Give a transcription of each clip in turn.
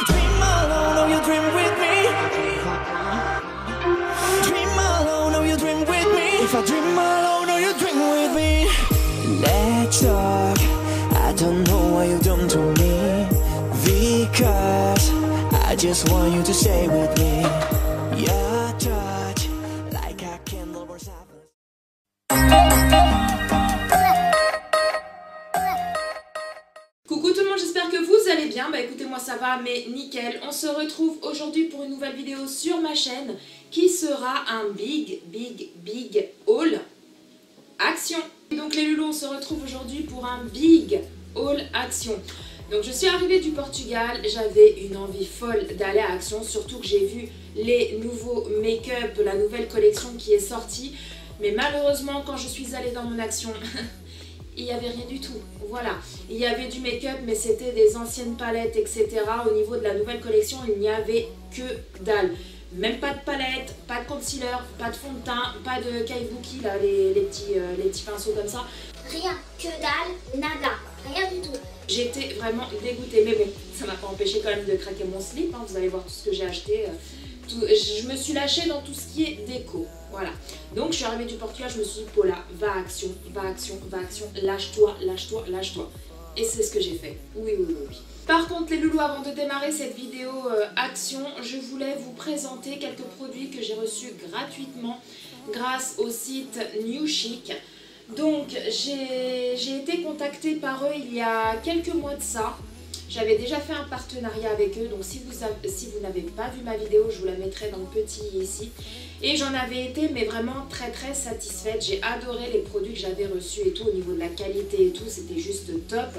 Dream alone, oh you dream with me. Dream alone, oh you dream with me. If I dream alone, oh you dream with me. Let's talk. I don't know why you don't to me. Because I just want you to stay with me. Your touch, like a candle burns out. Coucou tout le monde, j'espère que vous allez bien. Bah écoutez, moi ça va, mais nickel. On se retrouve aujourd'hui pour une nouvelle vidéo sur ma chaîne qui sera un big haul action. Et donc les loulous, on se retrouve aujourd'hui pour un big haul action. Donc je suis arrivée du Portugal, j'avais une envie folle d'aller à Action, surtout que j'ai vu les nouveaux make-up, la nouvelle collection qui est sortie. Mais malheureusement, quand je suis allée dans mon Action, il n'y avait rien du tout. Voilà, il y avait du make-up, mais c'était des anciennes palettes, etc. Au niveau de la nouvelle collection, il n'y avait que dalle. Même pas de palette, pas de concealer, pas de fond de teint, pas de kabuki, là, les petits pinceaux comme ça. Rien, que dalle, nada, rien du tout. J'étais vraiment dégoûtée, mais bon, ça m'a pas empêché quand même de craquer mon slip, hein. Vous allez voir tout ce que j'ai acheté. Je me suis lâchée dans tout ce qui est déco, voilà. Donc je suis arrivée du Portugal, je me suis dit, Paula, va à Action, va à Action, va à Action, lâche-toi, lâche-toi, lâche-toi. Et c'est ce que j'ai fait, oui. Par contre les loulous, avant de démarrer cette vidéo Action, je voulais vous présenter quelques produits que j'ai reçus gratuitement grâce au site New Chic. Donc j'ai été contactée par eux il y a quelques mois de ça. J'avais déjà fait un partenariat avec eux, donc si vous n'avez pas vu ma vidéo, je vous la mettrai dans le petit ici. Et j'en avais été mais vraiment très satisfaite. J'ai adoré les produits que j'avais reçus et tout, au niveau de la qualité et tout, c'était juste top.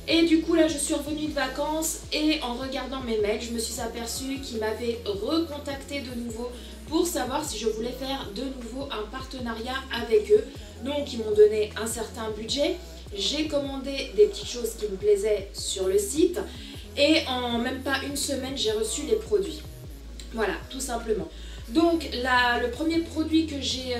Et du coup là je suis revenue de vacances et en regardant mes mails, je me suis aperçue qu'ils m'avaient recontacté de nouveau pour savoir si je voulais faire de nouveau un partenariat avec eux. Donc ils m'ont donné un certain budget, j'ai commandé des petites choses qui me plaisaient sur le site et en même pas une semaine j'ai reçu les produits. Voilà, tout simplement. Donc le premier produit que j'ai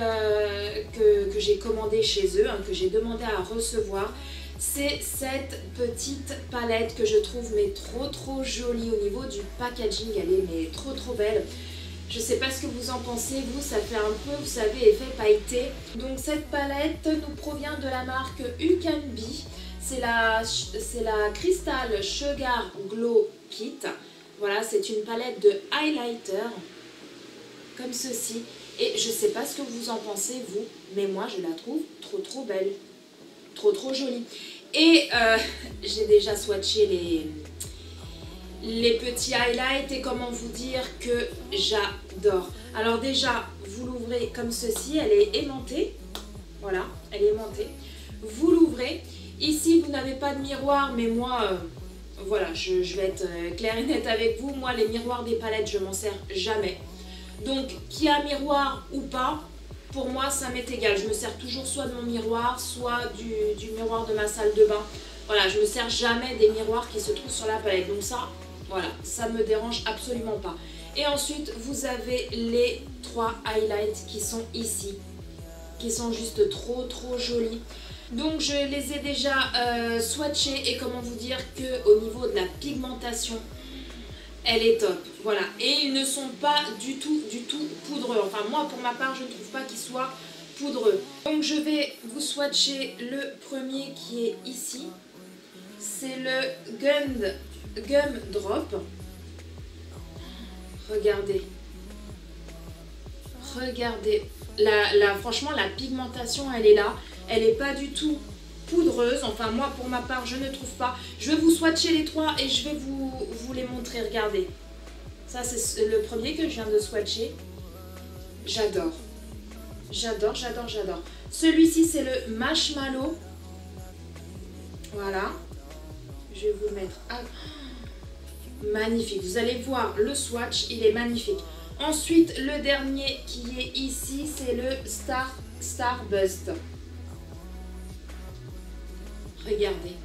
commandé chez eux, hein, que j'ai demandé à recevoir, c'est cette petite palette que je trouve mais trop jolie au niveau du packaging. Elle est mais trop belle. Je sais pas ce que vous en pensez, vous, ça fait un peu, vous savez, effet pailleté. Donc cette palette nous provient de la marque You Can Be. C'est la Crystal Sugar Glow Kit. Voilà, c'est une palette de highlighter, comme ceci. Et je sais pas ce que vous en pensez, vous, mais moi je la trouve trop belle. Trop jolie. Et j'ai déjà swatché les petits highlights et comment vous dire que j'adore. Alors déjà, vous l'ouvrez comme ceci, elle est aimantée. Voilà, elle est aimantée. Vous l'ouvrez. Ici, vous n'avez pas de miroir, mais moi, voilà, je vais être claire et nette avec vous. Moi, les miroirs des palettes, je m'en sers jamais. Donc, qu'il y a un miroir ou pas, pour moi, ça m'est égal. Je me sers toujours soit de mon miroir, soit du miroir de ma salle de bain. Voilà, je ne me sers jamais des miroirs qui se trouvent sur la palette. Donc ça, voilà, ça ne me dérange absolument pas. Et ensuite, vous avez les 3 highlights qui sont ici, qui sont juste trop jolis. Donc je les ai déjà swatchés et comment vous dire qu'au niveau de la pigmentation, elle est top. Voilà, et ils ne sont pas du tout poudreux. Enfin moi, pour ma part, je ne trouve pas qu'ils soient poudreux. Donc je vais vous swatcher le premier qui est ici. C'est le Gum Drop. Regardez. Franchement, la pigmentation, elle est là. Elle n'est pas du tout poudreuse. Enfin, moi, pour ma part, je ne trouve pas. Je vais vous swatcher les 3 et je vais vous les montrer. Regardez. Ça, c'est le premier que je viens de swatcher. J'adore. J'adore. Celui-ci, c'est le Marshmallow. Voilà. Je vais vous le mettre à... Magnifique. Vous allez voir le swatch, il est magnifique. Ensuite, le dernier qui est ici, c'est le Starburst. Regardez.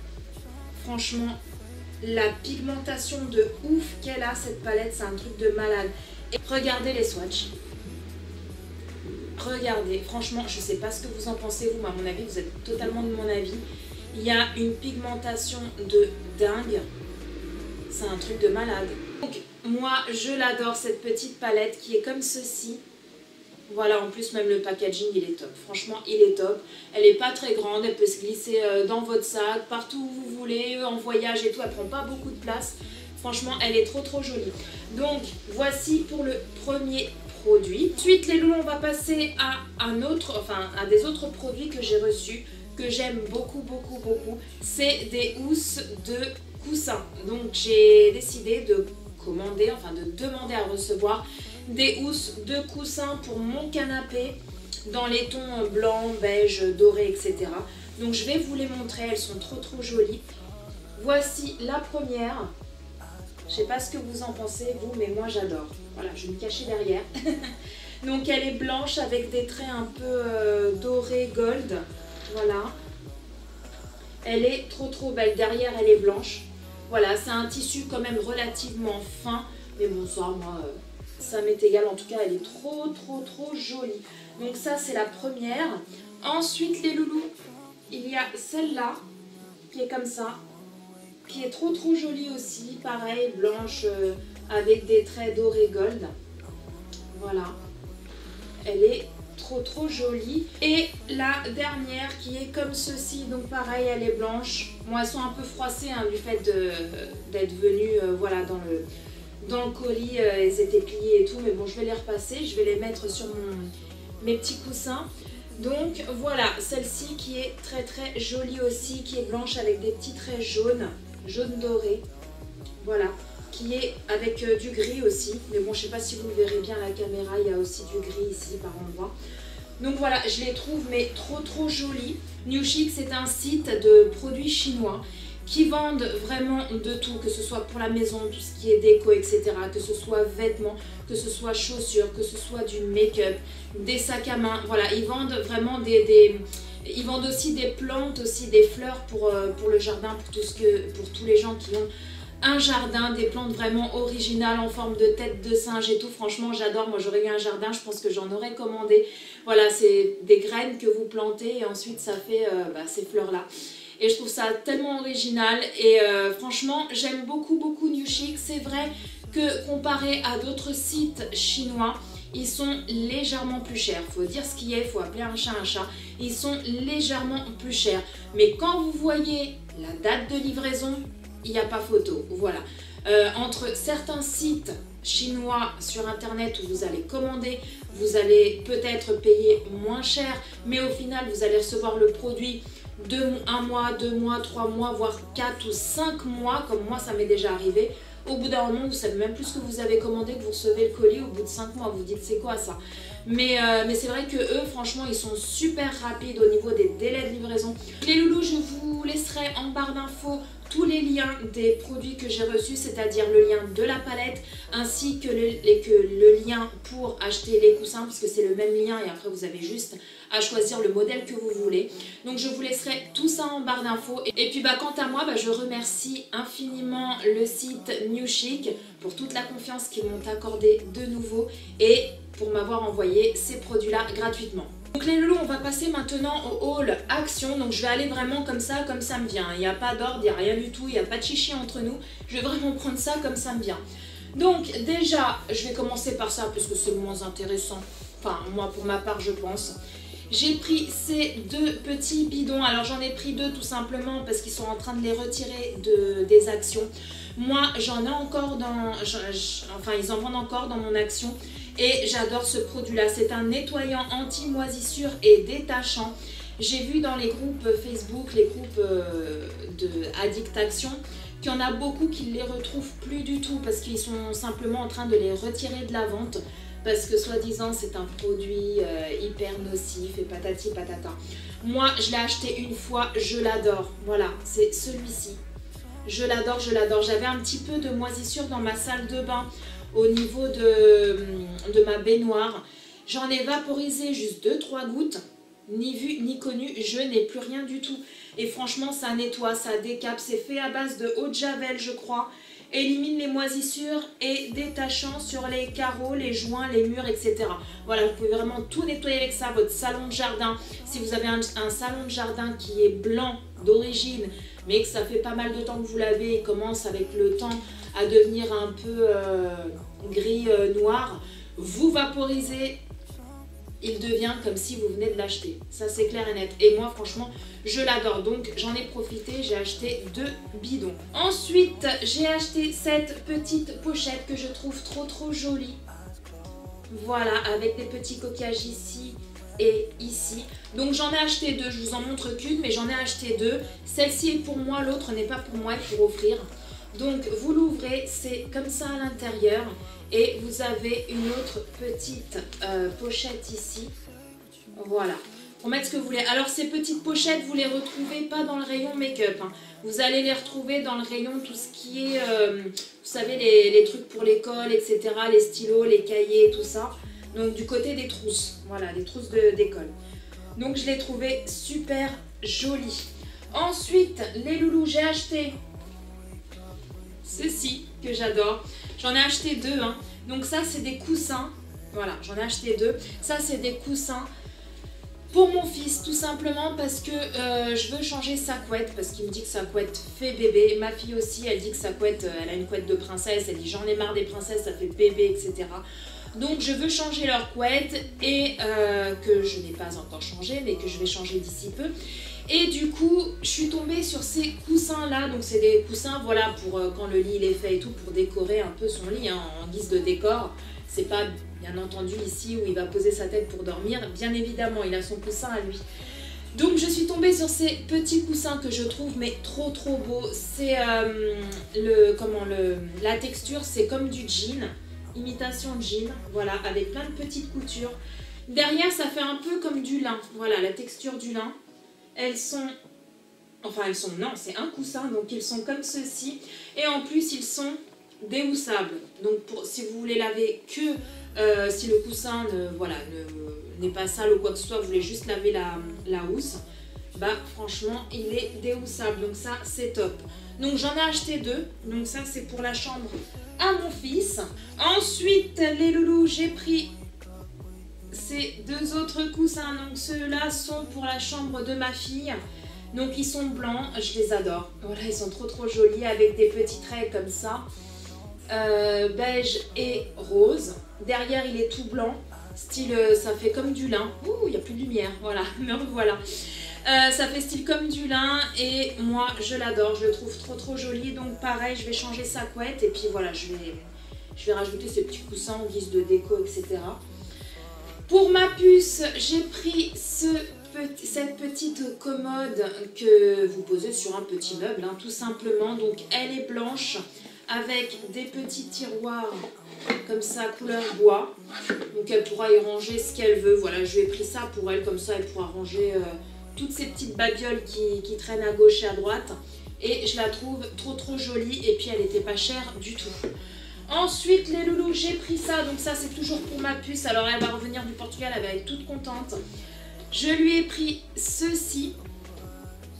Franchement, la pigmentation de ouf qu'elle a, cette palette, c'est un truc de malade. Et regardez les swatchs. Regardez. Franchement, je ne sais pas ce que vous en pensez, vous, mais à mon avis, vous êtes totalement de mon avis. Il y a une pigmentation de dingue. C'est un truc de malade. Donc moi je l'adore cette petite palette qui est comme ceci. Voilà, en plus même le packaging il est top, franchement il est top. Elle n'est pas très grande, elle peut se glisser dans votre sac, partout où vous voulez, en voyage et tout, elle prend pas beaucoup de place. Franchement elle est trop jolie. Donc voici pour le premier produit. Ensuite les loulous, on va passer à à des autres produits que j'ai reçus, que j'aime beaucoup. C'est des housses de coussins. Donc j'ai décidé de commander, enfin de demander à recevoir des housses de coussins pour mon canapé dans les tons blanc, beige, doré, etc. Donc je vais vous les montrer, elles sont trop jolies. Voici la première. Je sais pas ce que vous en pensez vous, mais moi j'adore. Voilà, je vais me cacher derrière. Donc elle est blanche avec des traits un peu dorés gold. Voilà. Elle est trop belle. Derrière elle est blanche. Voilà, c'est un tissu quand même relativement fin. Mais bon ça, moi... ça m'est égal, en tout cas elle est trop jolie. Donc ça c'est la première. Ensuite les loulous, il y a celle-là qui est comme ça, qui est trop jolie aussi, pareil, blanche avec des traits dorés gold. Voilà, elle est trop jolie. Et la dernière qui est comme ceci, donc pareil elle est blanche. Bon elles sont un peu froissées hein, du fait d'être venues voilà, dans le colis, elles étaient pliées et tout, mais bon je vais les repasser, je vais les mettre sur mes petits coussins. Donc voilà, celle-ci qui est très jolie aussi, qui est blanche avec des petits traits jaunes, jaune doré, voilà, qui est avec du gris aussi, mais bon je sais pas si vous le verrez bien à la caméra, il y a aussi du gris ici par endroit. Donc voilà, je les trouve mais trop jolies. New Chic, c'est un site de produits chinois qui vendent vraiment de tout, que ce soit pour la maison, tout ce qui est déco, etc. Que ce soit vêtements, que ce soit chaussures, que ce soit du make-up, des sacs à main. Voilà, ils vendent vraiment ils vendent aussi des plantes, aussi des fleurs pour le jardin, pour tous les gens qui ont un jardin, des plantes vraiment originales en forme de tête de singe et tout. Franchement, j'adore. Moi, j'aurais eu un jardin, je pense que j'en aurais commandé. Voilà, c'est des graines que vous plantez et ensuite ça fait ces fleurs-là. Et je trouve ça tellement original et franchement j'aime beaucoup New Chic. C'est vrai que comparé à d'autres sites chinois, ils sont légèrement plus chers. Faut dire ce qui est, faut appeler un chat un chat. Ils sont légèrement plus chers. Mais quand vous voyez la date de livraison, il n'y a pas photo. Voilà. Entre certains sites chinois sur internet où vous allez commander, vous allez peut-être payer moins cher, mais au final vous allez recevoir le produit de 1 mois, 2 mois, 3 mois, voire 4 ou 5 mois, comme moi ça m'est déjà arrivé. Au bout d'un moment, vous savez même plus ce que vous avez commandé, que vous recevez le colis au bout de 5 mois, vous dites c'est quoi ça? Mais c'est vrai que eux, franchement, ils sont super rapides au niveau des délais de livraison. Les loulous, je vous laisserai en barre d'infos tous les liens des produits que j'ai reçus, c'est-à-dire le lien de la palette ainsi que le lien pour acheter les coussins, puisque c'est le même lien et après vous avez juste à choisir le modèle que vous voulez. Donc je vous laisserai tout ça en barre d'infos. Et puis quant à moi, je remercie infiniment le site New Chic pour toute la confiance qu'ils m'ont accordée de nouveau et pour m'avoir envoyé ces produits-là gratuitement. Donc les loulous, on va passer maintenant au haul action. Donc je vais aller vraiment comme ça me vient. Il n'y a pas d'ordre, il n'y a rien du tout, il n'y a pas de chichi entre nous. Je vais vraiment prendre ça comme ça me vient. Donc déjà, je vais commencer par ça parce que c'est le moins intéressant. Enfin, moi pour ma part, je pense. J'ai pris ces deux petits bidons. Alors j'en ai pris deux tout simplement parce qu'ils sont en train de les retirer des actions. Moi, j'en ai encore enfin, ils en vendent encore dans mon action. Et j'adore ce produit-là. C'est un nettoyant anti-moisissure et détachant. J'ai vu dans les groupes Facebook, les groupes de Addict Action, qu'il y en a beaucoup qui ne les retrouvent plus du tout parce qu'ils sont simplement en train de les retirer de la vente. Parce que soi-disant c'est un produit hyper nocif et patati patata. Moi, je l'ai acheté une fois, je l'adore. Voilà, c'est celui-ci. Je l'adore, je l'adore. J'avais un petit peu de moisissure dans ma salle de bain au niveau de ma baignoire. J'en ai vaporisé juste 2-3 gouttes. Ni vu ni connu, je n'ai plus rien du tout. Et franchement, ça nettoie, ça décape. C'est fait à base de eau de javel, je crois. Élimine les moisissures et détachant sur les carreaux, les joints, les murs, etc. Voilà, vous pouvez vraiment tout nettoyer avec ça. Votre salon de jardin, si vous avez un salon de jardin qui est blanc d'origine, mais que ça fait pas mal de temps que vous l'avez et commence avec le temps à devenir un peu gris noir, vous vaporisez, il devient comme si vous venez de l'acheter. Ça c'est clair et net. Et moi franchement je l'adore. Donc j'en ai profité, j'ai acheté 2 bidons. Ensuite j'ai acheté cette petite pochette que je trouve trop jolie. Voilà, avec des petits coquillages ici et ici. Donc j'en ai acheté 2, je vous en montre qu'une, mais j'en ai acheté 2. Celle-ci est pour moi, l'autre n'est pas pour moi, elle est pour offrir. Donc vous l'ouvrez, c'est comme ça à l'intérieur. Et vous avez une autre petite pochette ici. Voilà. Pour mettre ce que vous voulez. Alors ces petites pochettes, vous les retrouvez pas dans le rayon make-up. Hein. Vous allez les retrouver dans le rayon tout ce qui est, vous savez, les trucs pour l'école, etc. Les stylos, les cahiers, tout ça. Donc du côté des trousses. Voilà, des trousses d'école. Donc je l'ai trouvé super jolie. Ensuite, les loulous, j'ai acheté ceci que j'adore. J'en ai acheté 2. Hein. Donc ça, c'est des coussins. Voilà, j'en ai acheté 2. Ça, c'est des coussins pour mon fils, tout simplement parce que je veux changer sa couette. Parce qu'il me dit que sa couette fait bébé. Ma fille aussi, elle dit que sa couette, elle a une couette de princesse. Elle dit j'en ai marre des princesses, ça fait bébé, etc. Donc je veux changer leur couette et que je n'ai pas encore changé, mais que je vais changer d'ici peu. Et du coup, je suis tombée sur ces coussins-là. Donc c'est des coussins, voilà, pour quand le lit il est fait et tout, pour décorer un peu son lit, hein, en guise de décor. C'est pas, bien entendu, ici où il va poser sa tête pour dormir. Bien évidemment, il a son coussin à lui. Donc je suis tombée sur ces petits coussins que je trouve mais trop beaux. C'est la texture, c'est comme du jean, imitation jean, voilà, avec plein de petites coutures. Derrière, ça fait un peu comme du lin. Voilà, la texture du lin. Non, c'est un coussin, donc ils sont comme ceci. Et en plus, ils sont déhoussables. Donc, si vous voulez laver que si le coussin n'est pas sale ou quoi que ce soit, vous voulez juste laver la housse, bah franchement, il est déhoussable. Donc ça, c'est top. Donc j'en ai acheté 2. Donc ça, c'est pour la chambre à mon fils. Ensuite, les loulous, j'ai pris ces 2 autres coussins. Donc ceux-là sont pour la chambre de ma fille. Donc ils sont blancs, je les adore. Voilà, ils sont trop jolis avec des petits traits comme ça. Beige et rose. Derrière, il est tout blanc. Style, ça fait comme du lin. Ouh, il n'y a plus de lumière. Voilà, me revoilà. Ça fait style comme du lin et moi, je l'adore. Je le trouve trop joli. Donc pareil, je vais changer sa couette. Et puis voilà, je vais rajouter ces petits coussins en guise de déco, etc. Pour ma puce, j'ai pris cette petite commode que vous posez sur un petit meuble, hein, tout simplement. Donc elle est blanche avec des petits tiroirs comme ça, couleur bois. Donc elle pourra y ranger ce qu'elle veut. Voilà, je lui ai pris ça pour elle, comme ça elle pourra ranger toutes ces petites babioles qui traînent à gauche et à droite. Et je la trouve trop jolie et puis elle n'était pas chère du tout. Ensuite, les loulous, j'ai pris ça. Donc ça, c'est toujours pour ma puce. Alors elle va revenir du Portugal, elle va être toute contente. Je lui ai pris ceci.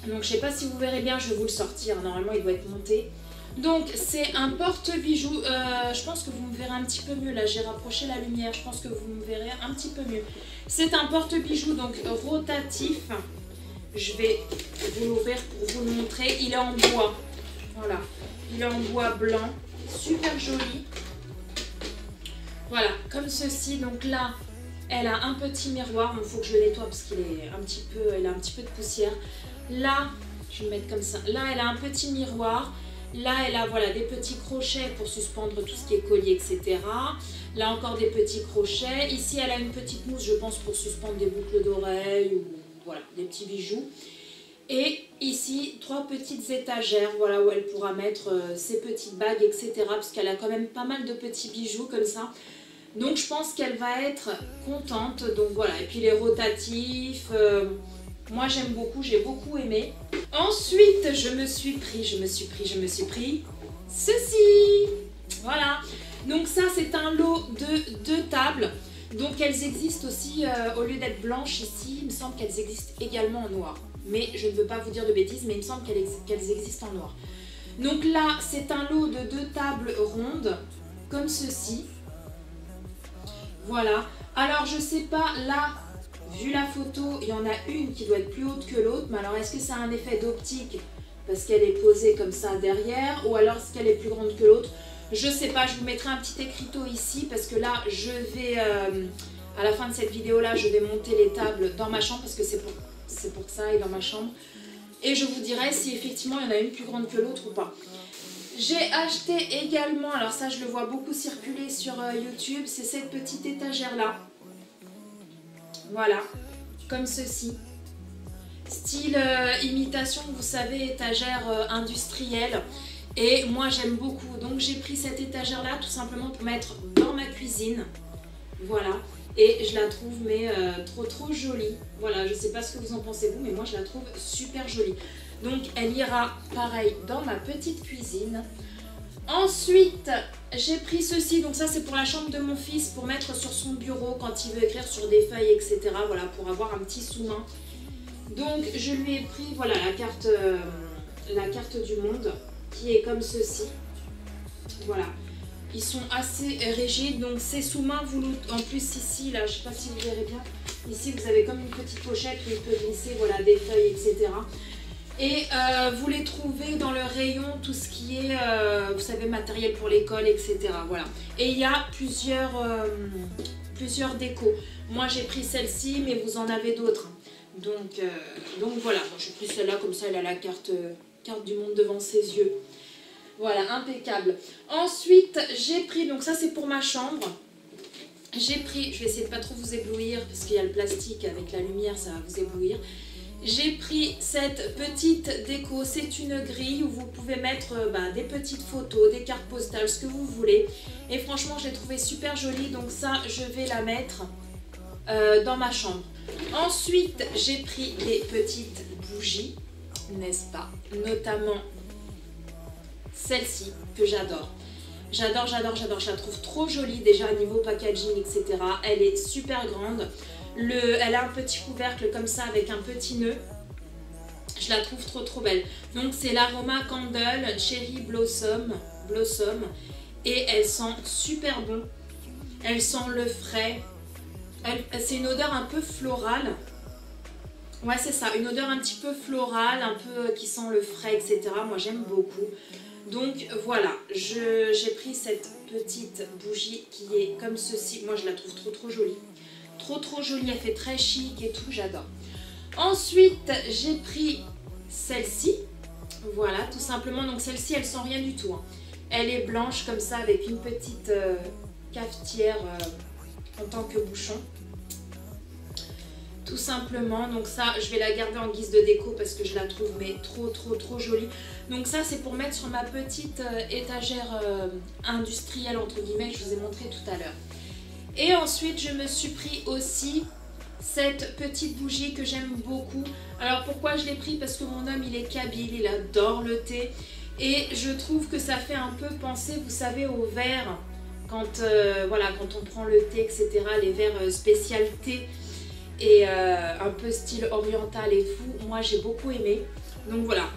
Donc je sais pas si vous verrez bien, je vais vous le sortir. Normalement, il doit être monté. Donc c'est un porte-bijoux. Je pense que vous me verrez un petit peu mieux. Là, j'ai rapproché la lumière. Je pense que vous me verrez un petit peu mieux. C'est un porte-bijoux donc rotatif. Je vais vous l'ouvrir pour vous le montrer. Il est en bois. Voilà. Il est en bois blanc. Super joli. Voilà, comme ceci. Donc là, elle a un petit miroir. Il faut que je le nettoie parce qu'il est elle a un petit peu de poussière. Là, je vais le mettre comme ça. Là, elle a un petit miroir. Là, elle a voilà, des petits crochets pour suspendre tout ce qui est collier, etc. Là, encore des petits crochets. Ici, elle a une petite mousse, je pense, pour suspendre des boucles d'oreilles ou voilà, des petits bijoux. Et ici, 3 petites étagères, voilà, où elle pourra mettre ses petites bagues, etc. Parce qu'elle a quand même pas mal de petits bijoux comme ça. Donc, je pense qu'elle va être contente. Donc, voilà. Et puis, les rotatifs, moi, j'aime beaucoup, j'ai beaucoup aimé. Ensuite, je me suis pris ceci. Voilà. Donc, ça, c'est un lot de 2 tables. Donc, elles existent aussi, au lieu d'être blanches ici, il me semble qu'elles existent également en noir. Mais je ne veux pas vous dire de bêtises, mais il me semble qu'elles existent en noir. Donc là, c'est un lot de 2 tables rondes, comme ceci. Voilà. Alors, je sais pas, là, vu la photo, il y en a une qui doit être plus haute que l'autre. Mais alors, est-ce que c'est un effet d'optique? parce qu'elle est posée comme ça derrière, ou alors est-ce qu'elle est plus grande que l'autre? Je sais pas, je vous mettrai un petit écriteau ici, parce que là, je vais, à la fin de cette vidéo-là, je vais monter les tables dans ma chambre, parce que c'est pour ça, et dans ma chambre. Et je vous dirai si effectivement il y en a une plus grande que l'autre ou pas. J'ai acheté également, alors ça je le vois beaucoup circuler sur YouTube, c'est cette petite étagère-là. Voilà, comme ceci. Style imitation, vous savez, étagère industrielle. Et moi j'aime beaucoup, donc j'ai pris cette étagère-là tout simplement pour mettre dans ma cuisine. Voilà. Et je la trouve mais trop jolie. Voilà, je sais pas ce que vous en pensez vous, mais moi je la trouve super jolie. Donc elle ira pareil dans ma petite cuisine. Ensuite, j'ai pris ceci. Donc ça c'est pour la chambre de mon fils, pour mettre sur son bureau quand il veut écrire sur des feuilles, etc. Voilà, pour avoir un petit sous-main. Donc je lui ai pris, voilà, la carte du monde, qui est comme ceci. Voilà. Ils sont assez rigides, donc ces sous-mains, en plus ici, là, je sais pas si vous verrez bien, ici vous avez comme une petite pochette où il peut glisser, voilà, des feuilles, etc. Et vous les trouvez dans le rayon, tout ce qui est, vous savez, matériel pour l'école, etc. Voilà. Et il y a plusieurs décos. Moi j'ai pris celle-ci, mais vous en avez d'autres. Donc voilà, bon, j'ai pris celle-là, comme ça elle a la carte du monde devant ses yeux. Voilà, impeccable. Ensuite, j'ai pris, donc ça c'est pour ma chambre. J'ai pris, je vais essayer de pas trop vous éblouir parce qu'il y a le plastique avec la lumière, ça va vous éblouir. J'ai pris cette petite déco, c'est une grille où vous pouvez mettre des petites photos, des cartes postales, ce que vous voulez. Et franchement, je l'ai trouvée super jolie, donc ça, je vais la mettre dans ma chambre. Ensuite, j'ai pris des petites bougies, n'est-ce pas? Notamment celle-ci que j'adore. J'adore, je la trouve trop jolie déjà niveau packaging, etc. Elle est super grande. Elle a un petit couvercle comme ça avec un petit nœud. Je la trouve trop belle. Donc c'est l'Aroma Candle Cherry Blossom. Et elle sent super bon. Elle sent le frais. C'est une odeur un peu florale. Ouais, c'est ça, une odeur un petit peu florale, un peu qui sent le frais, etc. Moi j'aime beaucoup. Donc voilà, j'ai pris cette petite bougie qui est comme ceci. Moi je la trouve trop jolie. Trop jolie, elle fait très chic et tout, j'adore. Ensuite, j'ai pris celle-ci. Voilà, tout simplement. Donc celle-ci, elle sent rien du tout. Hein. Elle est blanche comme ça avec une petite cafetière en tant que bouchon. Tout simplement, donc ça je vais la garder en guise de déco parce que je la trouve mais trop jolie. Donc ça c'est pour mettre sur ma petite étagère industrielle entre guillemets que je vous ai montré tout à l'heure. Et ensuite je me suis pris aussi cette petite bougie que j'aime beaucoup. Alors pourquoi je l'ai pris? Parce que mon homme il est kabyle, il adore le thé. Et je trouve que ça fait un peu penser, vous savez, aux verres. Quand, voilà, quand on prend le thé, etc. Les verres spécial thé. Et un peu style oriental et tout, moi j'ai beaucoup aimé. Donc voilà,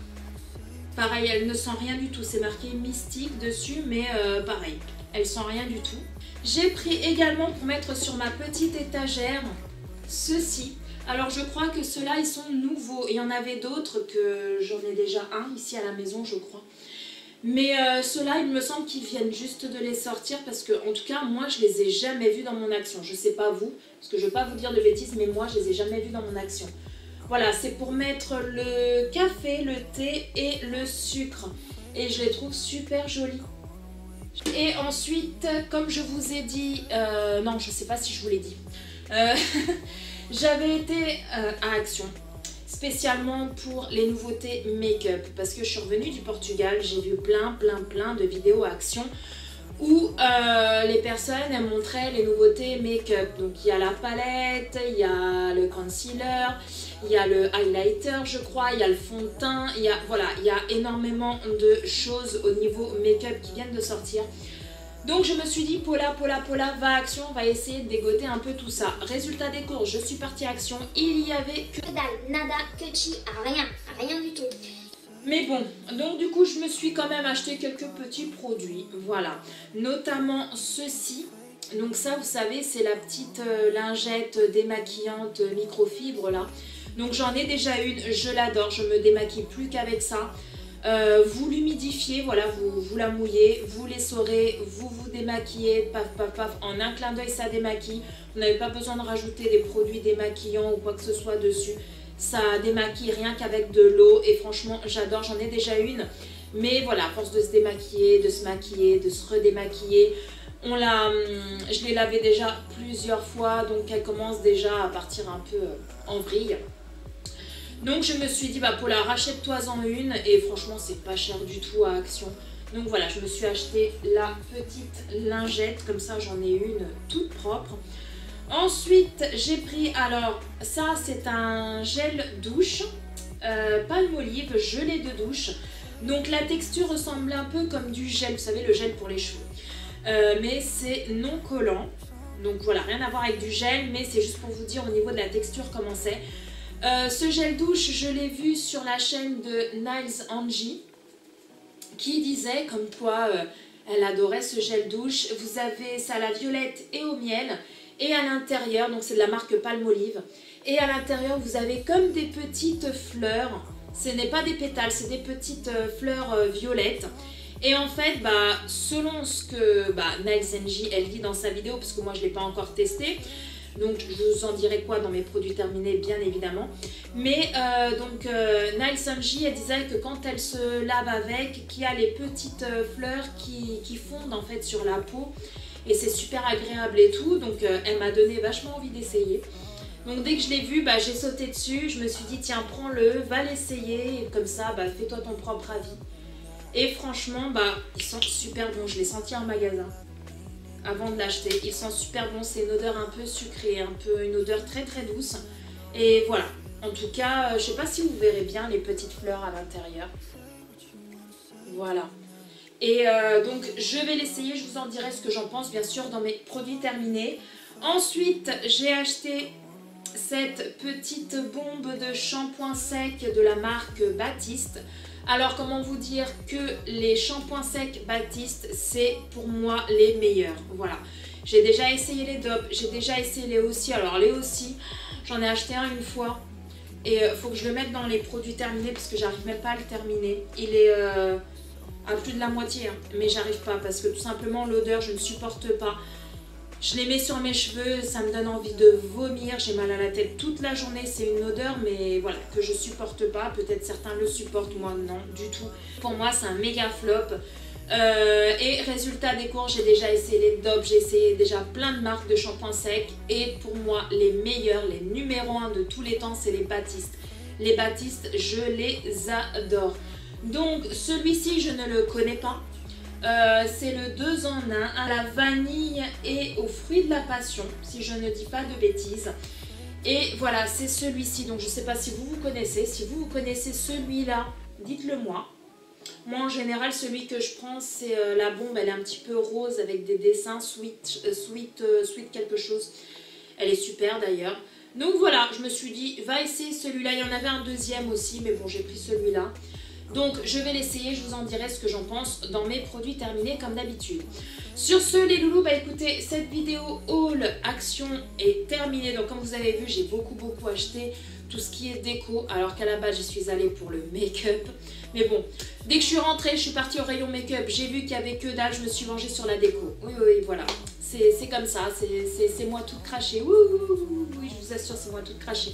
pareil, elle ne sent rien du tout, c'est marqué mystique dessus, mais pareil, elle sent rien du tout. J'ai pris également pour mettre sur ma petite étagère ceci. Alors je crois que ceux-là ils sont nouveaux, il y en avait d'autres que j'en ai déjà un ici à la maison je crois. Mais ceux-là, il me semble qu'ils viennent juste de les sortir parce que, en tout cas, moi, je les ai jamais vus dans mon action. Je sais pas vous, parce que je ne veux pas vous dire de bêtises, mais moi, je les ai jamais vus dans mon action. Voilà, c'est pour mettre le café, le thé et le sucre. Et je les trouve super jolis. Et ensuite, comme je vous ai dit, non, je sais pas si je vous l'ai dit. J'avais été à Action. Spécialement pour les nouveautés make-up parce que je suis revenue du Portugal, j'ai vu plein de vidéos à Action où les personnes elles montraient les nouveautés make-up. Donc il y a la palette, il y a le concealer, il y a le highlighter je crois, il y a le fond de teint, il y a énormément de choses au niveau make-up qui viennent de sortir. Donc je me suis dit, Paula, va à Action, on va essayer de dégoter un peu tout ça. Résultat des courses, je suis partie à Action, il y avait que dalle, nada, que chi, rien du tout. Mais bon, donc du coup je me suis quand même acheté quelques petits produits, voilà. Notamment ceci, donc ça vous savez c'est la petite lingette démaquillante microfibre là. Donc j'en ai déjà une, je l'adore, je me démaquille plus qu'avec ça. Vous l'humidifiez, voilà, vous la mouillez, vous l'essorez, vous vous démaquillez, paf paf paf, en un clin d'œil ça démaquille. Vous n'avez pas besoin de rajouter des produits démaquillants ou quoi que ce soit dessus. Ça démaquille rien qu'avec de l'eau et franchement j'adore, j'en ai déjà une. Mais voilà, à force de se démaquiller, de se maquiller, de se redémaquiller, je l'ai lavée déjà plusieurs fois, donc elle commence déjà à partir un peu en vrille. Donc je me suis dit, bah Paula, rachète-toi-en une, et franchement c'est pas cher du tout à Action. Donc voilà, je me suis acheté la petite lingette, comme ça j'en ai une toute propre. Ensuite j'ai pris, alors ça c'est un gel douche, Palmolive, gelée de douche. Donc la texture ressemble un peu comme du gel, vous savez le gel pour les cheveux. Mais c'est non collant, donc voilà, rien à voir avec du gel, mais c'est juste pour vous dire au niveau de la texture comment c'est. Ce gel douche, je l'ai vu sur la chaîne de Niles Angie, qui disait comme quoi elle adorait ce gel douche. Vous avez ça à la violette et au miel, et à l'intérieur, donc c'est de la marque Palmolive, et à l'intérieur vous avez comme des petites fleurs. Ce n'est pas des pétales, c'est des petites fleurs violettes. Et en fait, bah, selon ce que Niles Angie elle dit dans sa vidéo, parce que moi je ne l'ai pas encore testé, donc je vous en dirai quoi dans mes produits terminés bien évidemment. Mais Niles Angie elle disait que quand elle se lave avec, qu'il y a les petites fleurs qui fondent en fait sur la peau. Et c'est super agréable et tout, donc elle m'a donné vachement envie d'essayer. Donc dès que je l'ai vu, bah, j'ai sauté dessus, je me suis dit tiens prends-le, va l'essayer, et comme ça bah, fais-toi ton propre avis. Et franchement, bah, ils sont super bons, je l'ai senti en magasin avant de l'acheter. Ils sont super bons, c'est une odeur un peu sucrée, une odeur très très douce. Et voilà, en tout cas, je sais pas si vous verrez bien les petites fleurs à l'intérieur. Voilà. Et donc je vais l'essayer, je vous en dirai ce que j'en pense bien sûr dans mes produits terminés. Ensuite, j'ai acheté cette petite bombe de shampoing sec de la marque Baptiste. Alors comment vous dire que les shampoings secs Baptiste, c'est pour moi les meilleurs. Voilà, j'ai déjà essayé les DOP, j'ai déjà essayé les Aussi. Alors les Aussi, j'en ai acheté un une fois et faut que je le mette dans les produits terminés parce que j'arrive même pas à le terminer. Il est à plus de la moitié, hein, mais j'arrive pas parce que tout simplement l'odeur je ne supporte pas. Je les mets sur mes cheveux, ça me donne envie de vomir, j'ai mal à la tête toute la journée, c'est une odeur mais voilà, que je supporte pas, peut-être certains le supportent, moi non du tout. Pour moi c'est un méga flop. Et résultat des courses, j'ai déjà essayé les DOP, j'ai essayé déjà plein de marques de shampoing sec et pour moi les meilleurs, les numéros 1 de tous les temps c'est les Baptiste. Les Baptiste, je les adore. Donc celui-ci je ne le connais pas. C'est le 2 en 1 à la vanille et aux fruits de la passion, si je ne dis pas de bêtises. Et voilà, c'est celui-ci. Donc je ne sais pas si vous connaissez. Si vous quelque celui-là, dites-le moi. Moi en général, celui que je prends, c'est la bombe. Elle est un petit peu rose avec des dessins sweet quelque chose. Elle est super d'ailleurs. Donc voilà, je me suis dit, va essayer celui-là. Il y en avait un deuxième aussi, mais bon, j'ai pris celui-là. Donc je vais l'essayer, je vous en dirai ce que j'en pense dans mes produits terminés comme d'habitude. Sur ce les loulous, bah écoutez, cette vidéo haul action est terminée. Donc comme vous avez vu, j'ai beaucoup acheté tout ce qui est déco, alors qu'à la base j'y suis allée pour le make-up. Mais bon, dès que je suis rentrée, je suis partie au rayon make-up, j'ai vu qu'il n'y avait que dalle, je me suis vengée sur la déco. Oui, voilà, c'est comme ça, c'est moi toute crachée. Oui, je vous assure, c'est moi toute crachée.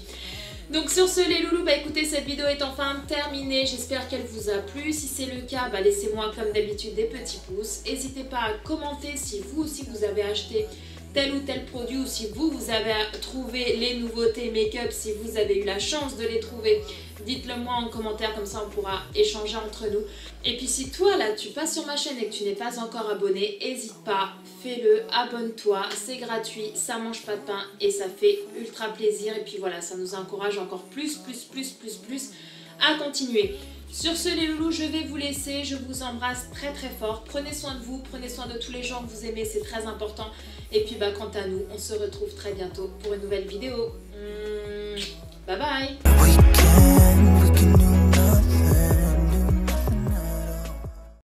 Donc sur ce les loulous, bah écoutez, cette vidéo est enfin terminée, j'espère qu'elle vous a plu. Si c'est le cas, bah laissez-moi comme d'habitude des petits pouces. N'hésitez pas à commenter si vous aussi vous avez acheté tel ou tel produit ou si vous avez trouvé les nouveautés make-up, si vous avez eu la chance de les trouver. Dites-le moi en commentaire, comme ça on pourra échanger entre nous. Et puis si toi là tu passes sur ma chaîne et que tu n'es pas encore abonné, n'hésite pas, fais-le, abonne-toi, c'est gratuit, ça mange pas de pain et ça fait ultra plaisir. Et puis voilà, ça nous encourage encore plus à continuer. Sur ce les loulous, je vais vous laisser, je vous embrasse très fort. Prenez soin de vous, prenez soin de tous les gens que vous aimez, c'est très important. Et puis bah quant à nous, on se retrouve très bientôt pour une nouvelle vidéo. Bye bye.